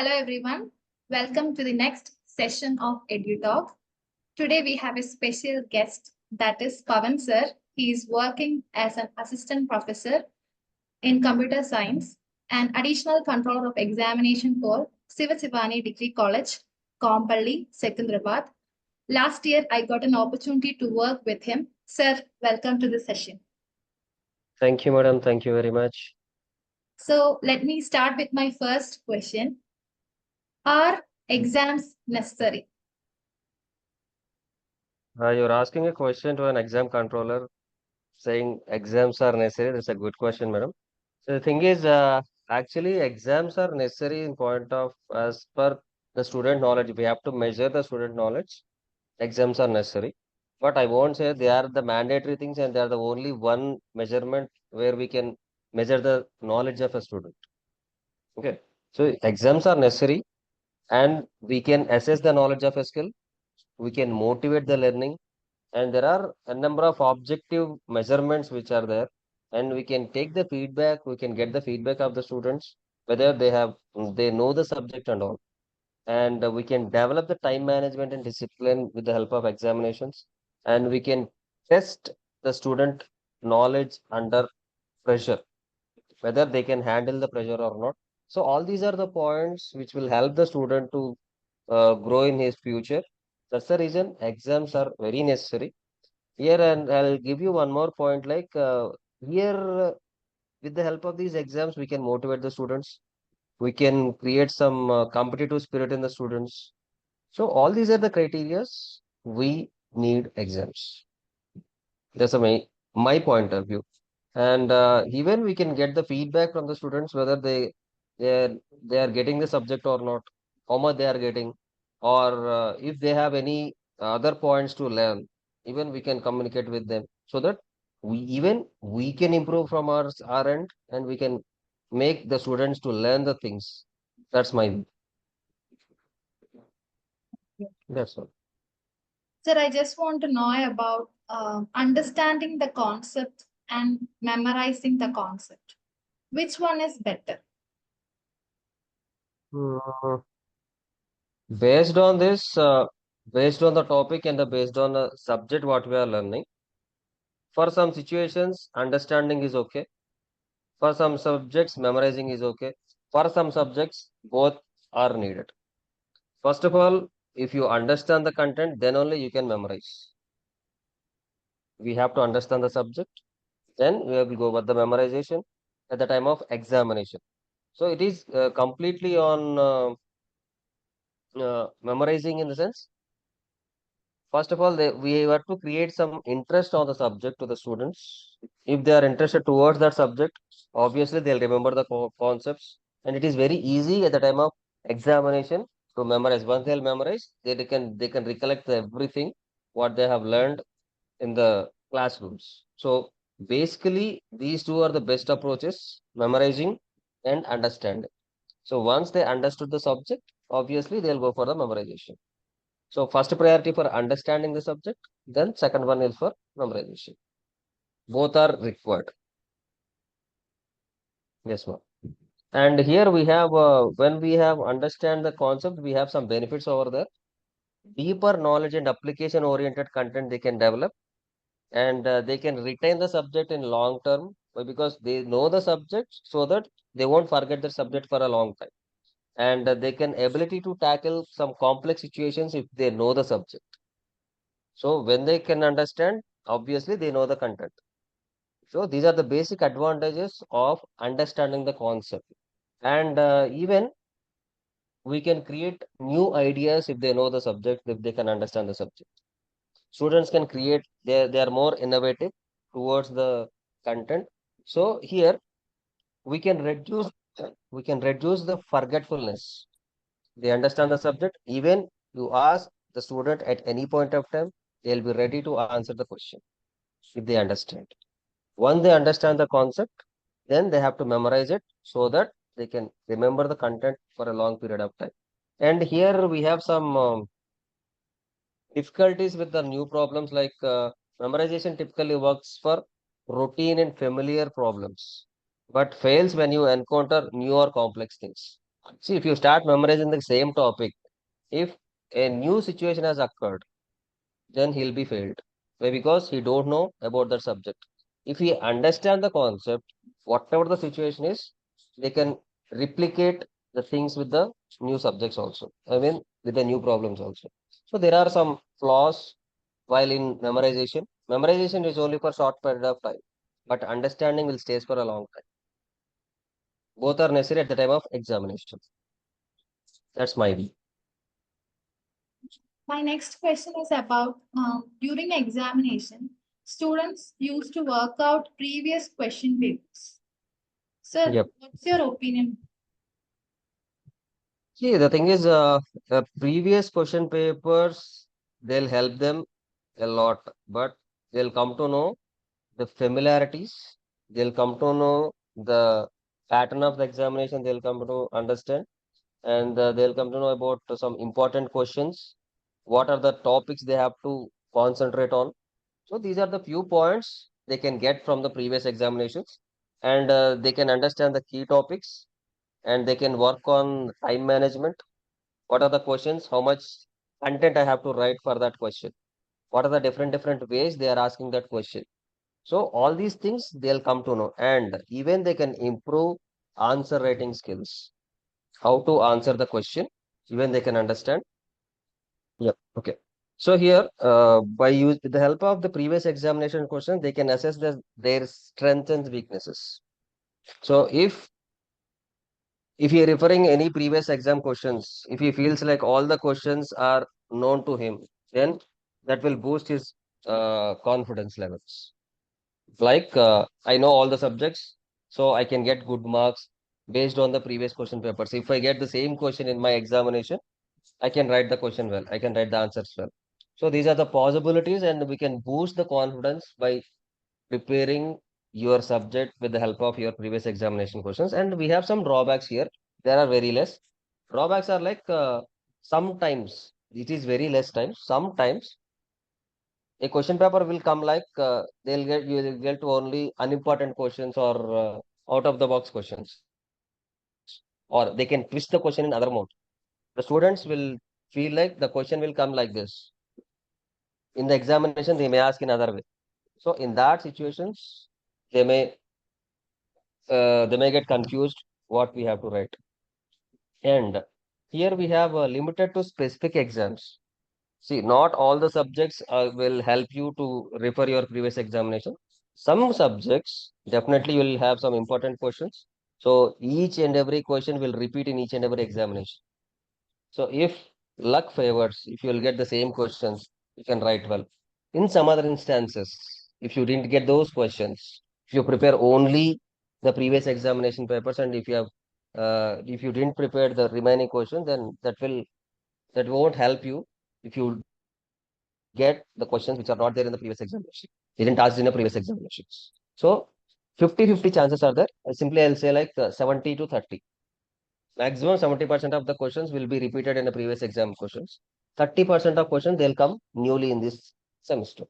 Hello everyone. Welcome to the next session of EduTalk. Today we have a special guest, that is Pavan sir. He is working as an assistant professor in computer science and additional controller of examination for Siva Sivani Degree College, Kompally, Secunderabad. Last year I got an opportunity to work with him. Sir, welcome to the session. Thank you, madam. Thank you very much. So let me start with my first question. Are exams necessary? You're asking a question to an exam controller saying exams are necessary. That's a good question, madam. So the thing is, actually, exams are necessary in point of as per the student knowledge. We have to measure the student knowledge. Exams are necessary, but I won't say they are the mandatory things and they are the only one measurement where we can measure the knowledge of a student. Okay, so exams are necessary, and we can assess the knowledge of a skill. We can motivate the learning, and there are a number of objective measurements which are there, and we can take the feedback, we can get the feedback of the students whether they know the subject and all, and we can develop the time management and discipline with the help of examinations, and we can test the student knowledge under pressure, whether they can handle the pressure or not. So all these are the points which will help the student to grow in his future. That's the reason exams are very necessary here. And I'll give you one more point, like here, with the help of these exams, we can motivate the students. We can create some competitive spirit in the students. So all these are the criterias we need exams. That's my point of view. And even we can get the feedback from the students whether they are getting the subject or not, how much they are getting, or if they have any other points to learn. Even we can communicate with them so that we can improve from our end, and we can make the students to learn the things. That's my view. That's all. Sir, I just want to know about understanding the concept and memorizing the concept. Which one is better? Hmm. Based on this, based on the topic and based on the subject what we are learning, for some situations, understanding is okay. For some subjects, memorizing is okay. For some subjects, both are needed. First of all, if you understand the content, then only you can memorize. We have to understand the subject, then we will go with the memorization at the time of examination. So it is completely on memorizing, in the sense. First of all, we have to create some interest on the subject to the students. If they are interested towards that subject, obviously they'll remember the concepts, and it is very easy at the time of examination to memorize. Once they'll memorize, they can recollect everything what they have learned in the classrooms. So basically, these two are the best approaches: memorizing and understanding. So once they understood the subject, obviously they'll go for the memorization. So first priority for understanding the subject, then second one is for memorization. Both are required. Yes, ma'am. And here we have, when we have understand the concept, we have some benefits over there. Deeper knowledge and application oriented content they can develop, and they can retain the subject in long term, because they know the subject, so that they won't forget the subject for a long time. And they can ability to tackle some complex situations if they know the subject. So when they can understand, obviously they know the content. So these are the basic advantages of understanding the concept. And even we can create new ideas if they know the subject, if they can understand the subject. Students can create, they are more innovative towards the content. So here we can reduce the forgetfulness. They understand the subject. Even you ask the student at any point of time, they'll be ready to answer the question if they understand. Once they understand the concept, then they have to memorize it so that they can remember the content for a long period of time. And here we have some difficulties with the new problems, like memorization typically works for routine and familiar problems, but fails when you encounter new or complex things. See, if you start memorizing the same topic, if a new situation has occurred, then he'll be failed. Why? Because he don't know about that subject. If he understand the concept, whatever the situation is, they can replicate the things with the new subjects also. I mean, with the new problems also. So there are some flaws while in memorization. Memorization is only for short period of time, but understanding will stays for a long time. Both are necessary at the time of examination. That's my view. My next question is about during examination, students used to work out previous question papers. Sir, Yep. what's your opinion? See, the thing is, the previous question papers, they'll help them a lot, but they'll come to know the familiarities, they'll come to know the pattern of the examination, they'll come to understand, and they'll come to know about some important questions, what are the topics they have to concentrate on. So these are the few points they can get from the previous examinations, and they can understand the key topics, and they can work on time management. What are the questions? How much content I have to write for that question? What are the different ways they are asking that question? So all these things they'll come to know, and even they can improve answer writing skills. How to answer the question, even they can understand. Yep. Okay. So here, by use with the help of the previous examination question, they can assess their strengths and weaknesses. So if he referring any previous exam questions, if he feels like all the questions are known to him, then that will boost his confidence levels. Like I know all the subjects, so I can get good marks based on the previous question papers. If I get the same question in my examination, I can write the question well. I can write the answers well. So these are the possibilities, and we can boost the confidence by preparing your subject with the help of your previous examination questions. And we have some drawbacks here. There are very less. Drawbacks are like sometimes it is very less times. Sometimes a question paper will come like you will get only unimportant questions or out of the box questions, or they can twist the question in other mode. The students will feel like the question will come like this. In the examination, they may ask in other way. So in that situations, they may they may get confused what we have to write. And here we have limited to specific exams. See, not all the subjects will help you to refer your previous examination. Some subjects definitely will have some important questions. So each and every question will repeat in each and every examination. So if luck favors, if you will get the same questions, you can write well. In some other instances, if you didn't get those questions, if you prepare only the previous examination papers, and if you didn't prepare the remaining questions, then that won't help you if you get the questions which are not there in the previous examination. They didn't ask in the previous examinations. So 50-50 chances are there. Simply I'll say like 70 to 30. Maximum 70% of the questions will be repeated in the previous exam questions. 30% of questions they'll come newly in this semester.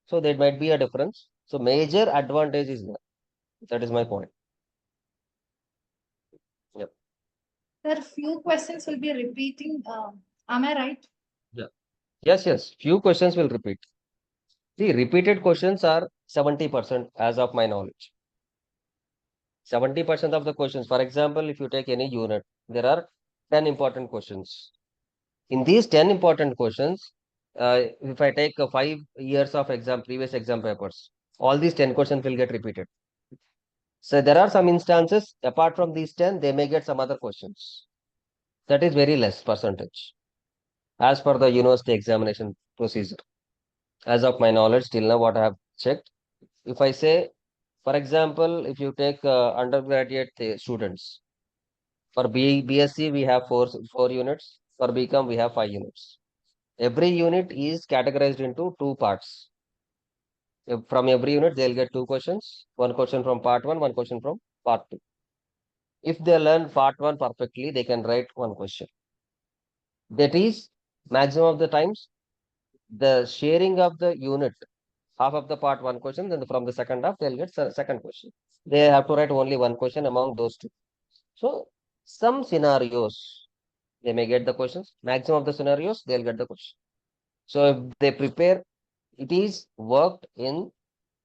So there might be a difference. So major advantage is there. That is my point. Yep. Sir, few questions will be repeating. Am I right? Yeah. Yes, yes. Few questions will repeat. The repeated questions are 70% as of my knowledge. 70% of the questions, for example, if you take any unit, there are 10 important questions. In these 10 important questions, if I take 5 years of previous exam papers, all these 10 questions will get repeated. So there are some instances, apart from these 10, they may get some other questions. That is very less percentage as per the university examination procedure. As of my knowledge, till now, what I have checked, if I say, for example, if you take undergraduate students, for BSc, we have four units. For BCom, we have 5 units. Every unit is categorized into two parts. From every unit, they'll get two questions. One question from part one, one question from part two. If they learn part one perfectly, they can write one question. That is, maximum of the times, the sharing of the unit, half of the part one question, then from the second half, they'll get second question. They have to write only one question among those two. So Some scenarios, they may get the questions. Maximum of the scenarios, they'll get the question. So if they prepare, it is worked in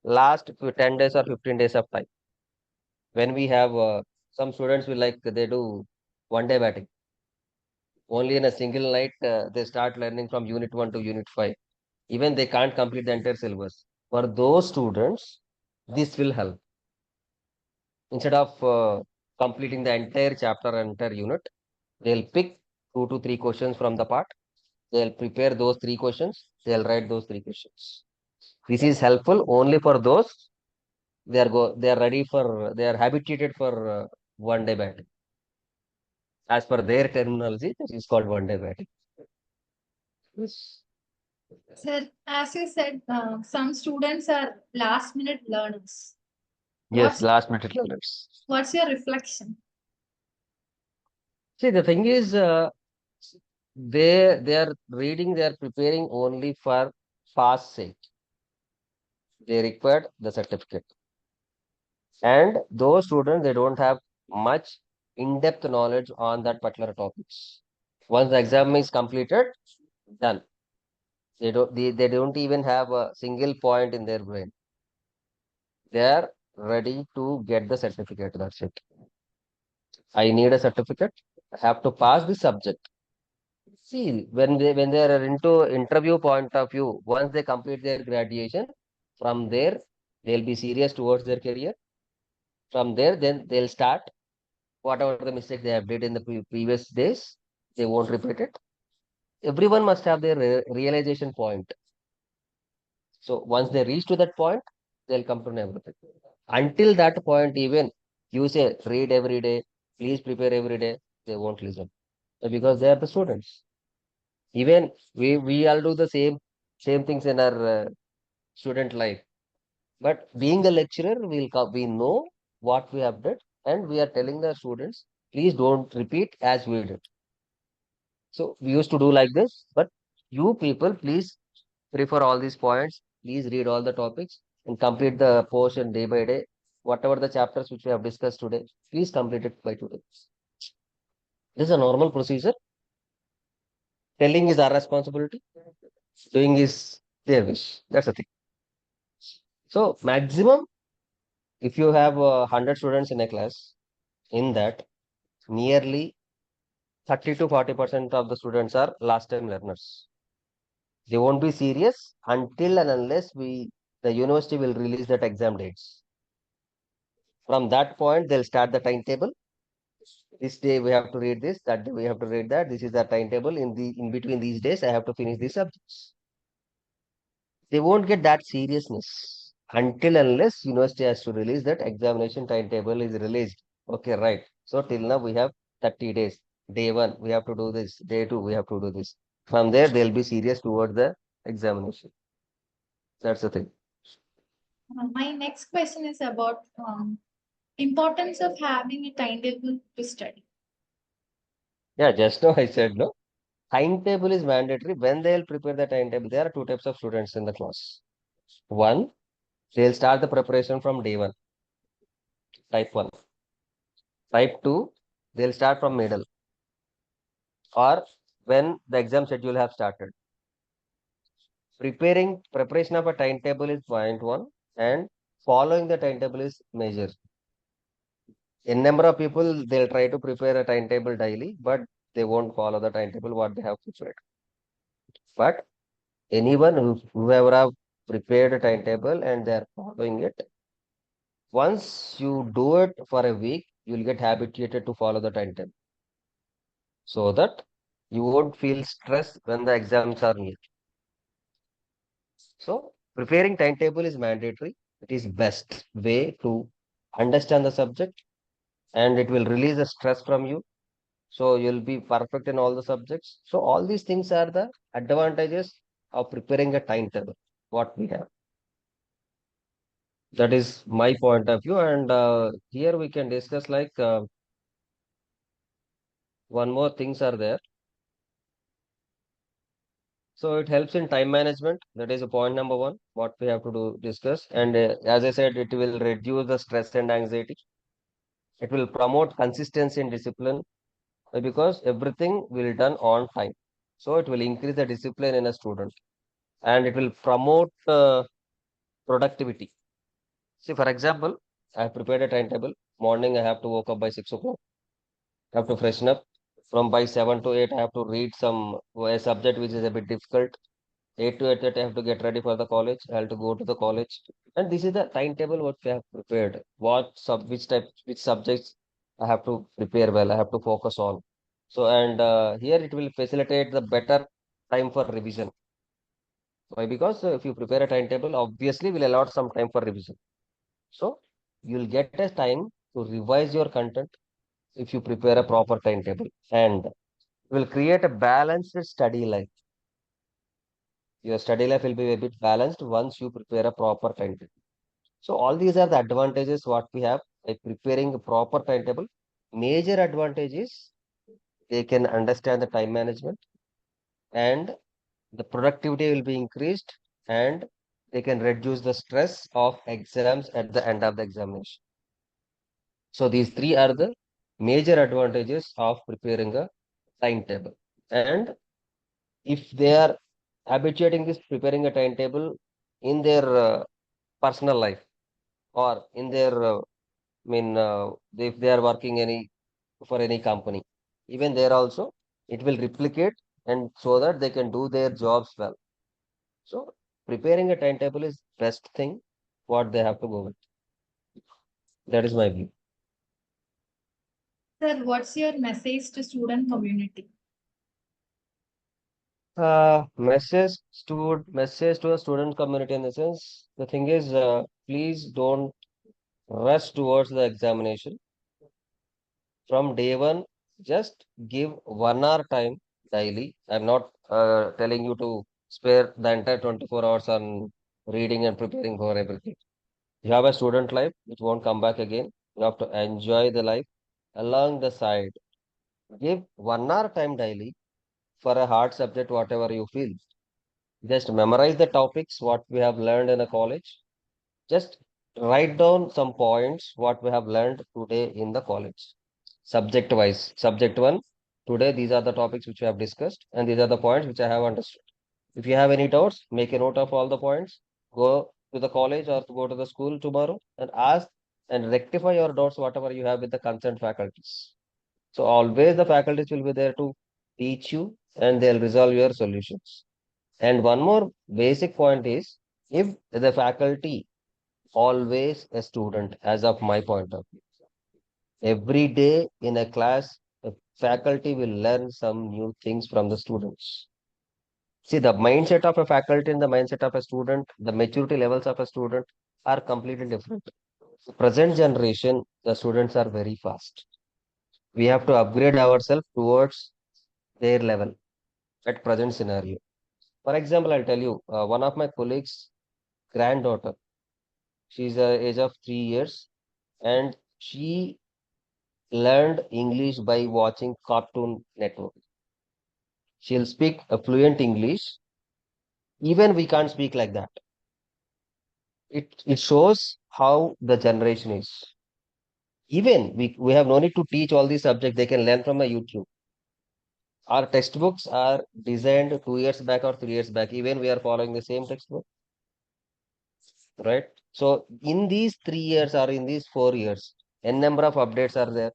last 10 days or 15 days of time. When we have some students will like they do 1 day batting. Only in a single night, they start learning from unit 1 to unit 5. Even they can't complete the entire syllabus. For those students, this will help. Instead of completing the entire chapter, entire unit, they'll pick 2 to 3 questions from the part. They'll prepare those 3 questions. They'll write those 3 questions. This is helpful only for those they are ready for they are habituated for 1 day batting. As per their terminology, this is called 1 day batting. Yes. Sir, as you said, some students are last minute learners. Yes, What's last minute learners. what's your reflection? See, the thing is, they are reading, they are preparing only for pass sake. They required the certificate. And those students, they don't have much in-depth knowledge on that particular topics. Once the exam is completed, done. They don't even have a single point in their brain. They are ready to get the certificate. That's it. I need a certificate. I have to pass the subject. See, when they are into interview point of view, once they complete their graduation, from there they'll be serious towards their career. From there, then they'll start whatever the mistake they have did in the previous days, they won't repeat it. Everyone must have their realization point. So once they reach to that point, they'll come to know everything. Until that point, even you say read every day, please prepare every day, they won't listen because they are the students. Even we all do the same things in our student life. But being a lecturer, we know what we have done, and we are telling the students, please don't repeat as we did. So we used to do like this, but you people, please prefer all these points. Please read all the topics and complete the portion day by day. Whatever the chapters which we have discussed today, please complete it by today. This is a normal procedure. Telling is our responsibility. Doing is their wish. That's the thing. So maximum, if you have 100 students in a class, in that nearly 30 to 40% of the students are last time learners. They won't be serious until and unless the university will release that exam dates. From that point, they'll start the timetable. This day we have to read this, that day we have to read that. This is the timetable. In between these days, I have to finish these subjects. They won't get that seriousness until unless university has to release that examination timetable is released. Okay, right. So till now we have 30 days. Day one, we have to do this. Day two, we have to do this. From there, they'll be serious towards the examination. That's the thing. My next question is about importance of having a timetable to study. Yeah, just now I said no. Timetable is mandatory. When they'll prepare the timetable, there are 2 types of students in the class. One, they'll start the preparation from day one, type one. Type two, they'll start from middle or when the exam schedule have started. Preparation of a timetable is point one, and following the timetable is major. In number of people, they'll try to prepare a timetable daily, but they won't follow the timetable what they have prepared. But anyone whoever have prepared a timetable and they are following it, once you do it for a week, you'll get habituated to follow the timetable so that you won't feel stress when the exams are near. So preparing timetable is mandatory. It is best way to understand the subject and it will release the stress from you. So you'll be perfect in all the subjects. So all these things are the advantages of preparing a timetable, what we have. That is my point of view. And here we can discuss like one more things are there. So it helps in time management. That is a point number one, what we have to do discuss. And as I said, it will reduce the stress and anxiety. It will promote consistency and discipline because everything will done on time. So it will increase the discipline in a student and it will promote productivity. See, for example, I have prepared a timetable. Morning, I have to wake up by 6 o'clock. I have to freshen up. From by 7 to 8, I have to read some a subject which is a bit difficult. 8 to 8:30, I have to get ready for the college. I have to go to the college. And this is the timetable what we have prepared. Which subjects I have to prepare well. I have to focus on. So, and here it will facilitate the better time for revision. Why? Because if you prepare a timetable, obviously will allot some time for revision. So you'll get a time to revise your content if you prepare a proper timetable and will create a balanced study life. Your study life will be a bit balanced once you prepare a proper timetable. So all these are the advantages what we have by preparing a proper timetable. Major advantage is they can understand the time management and the productivity will be increased and they can reduce the stress of exams at the end of the examination. So these three are the major advantages of preparing a timetable. And if they are habituating this preparing a timetable in their personal life or in their if they are working any for any company, even there also it will replicate and so that they can do their jobs well. So preparing a timetable is best thing what they have to go with. That is my view. Sir, what's your message to student community? Message to a student community in the sense the thing is please don't rush towards the examination from day one. Just give 1 hour time daily. I'm not telling you to spare the entire 24 hours on reading and preparing for everything. You have a student life which won't come back again. You have to enjoy the life along the side. Give 1 hour time daily for a hard subject, whatever you feel. Just memorize the topics what we have learned in a college. Just write down some points what we have learned today in the college. Subject wise. Subject one. Today these are the topics which we have discussed and these are the points which I have understood. If you have any doubts, make a note of all the points. Go to the college or go to the school tomorrow and ask and rectify your doubts whatever you have with the concerned faculties. So always the faculties will be there to teach you and they'll resolve your solutions. And one more basic point is if the faculty always a student as of my point of view. Every day in a class, the faculty will learn some new things from the students. See, the mindset of a faculty and the mindset of a student, the maturity levels of a student are completely different. Present generation, the students are very fast. We have to upgrade ourselves towards their level at present scenario. For example, I'll tell you, one of my colleagues' granddaughter, she's the age of 3 years, and she learned English by watching Cartoon Network. She'll speak a fluent English. Even we can't speak like that. It shows how the generation is. Even we have no need to teach all these subjects. They can learn from a YouTube. Our textbooks are designed 2 years back or 3 years back. Even we are following the same textbook, right? So in these 3 years or in these 4 years, n number of updates are there.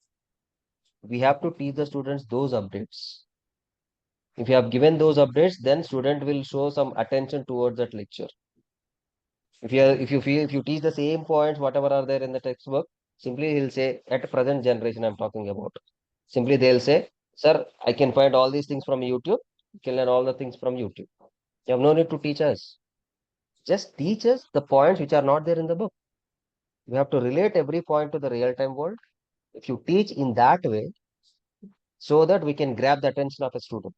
We have to teach the students those updates. If you have given those updates, then student will show some attention towards that lecture. If you teach the same points, whatever are there in the textbook, simply he'll say, at present generation I'm talking about. Simply they'll say, sir, I can find all these things from YouTube. You can learn all the things from YouTube. You have no need to teach us. Just teach us the points which are not there in the book. We have to relate every point to the real-time world. If you teach in that way, so that we can grab the attention of a student.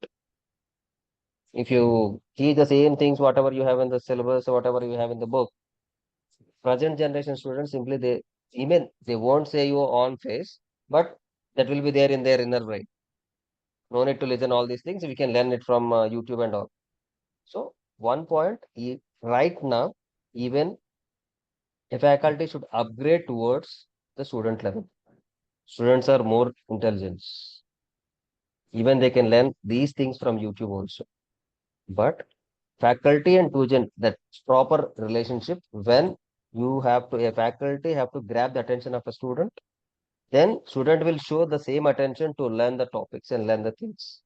If you teach the same things, whatever you have in the syllabus or whatever you have in the book, present generation students simply they won't say you on face, but that will be there in their inner brain. No need to listen all these things. We can learn it from YouTube and all. So one point right now, even a faculty should upgrade towards the student level. Students are more intelligent. Even they can learn these things from YouTube also. But faculty and student, that proper relationship, when a faculty have to grab the attention of a student, then student will show the same attention to learn the topics and learn the things.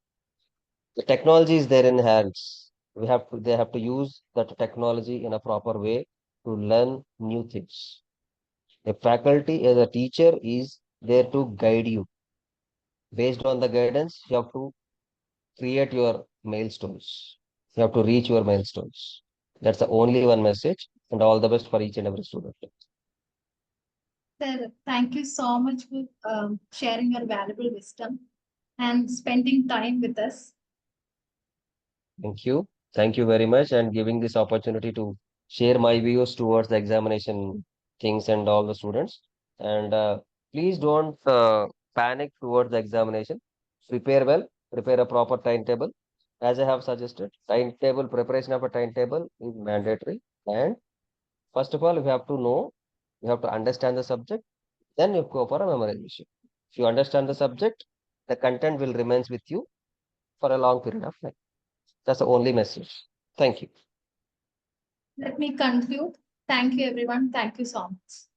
The technology is there in hands. They have to use that technology in a proper way to learn new things. A faculty as a teacher is there to guide you. Based on the guidance, you have to create your milestones. You have to reach your milestones. That's the only one message, and all the best for each and every student. Sir, thank you so much for sharing your valuable wisdom and spending time with us. Thank you. Thank you very much, and giving this opportunity to share my views towards the examination things and all the students. And please don't panic towards the examination. Prepare well, prepare a proper timetable. As I have suggested, timetable preparation of a timetable is mandatory. And first of all, you have to know, you have to understand the subject, then you go for a memorization. If you understand the subject, the content will remains with you for a long period of time. That's the only message. Thank you. Let me conclude. Thank you, everyone. Thank you so much.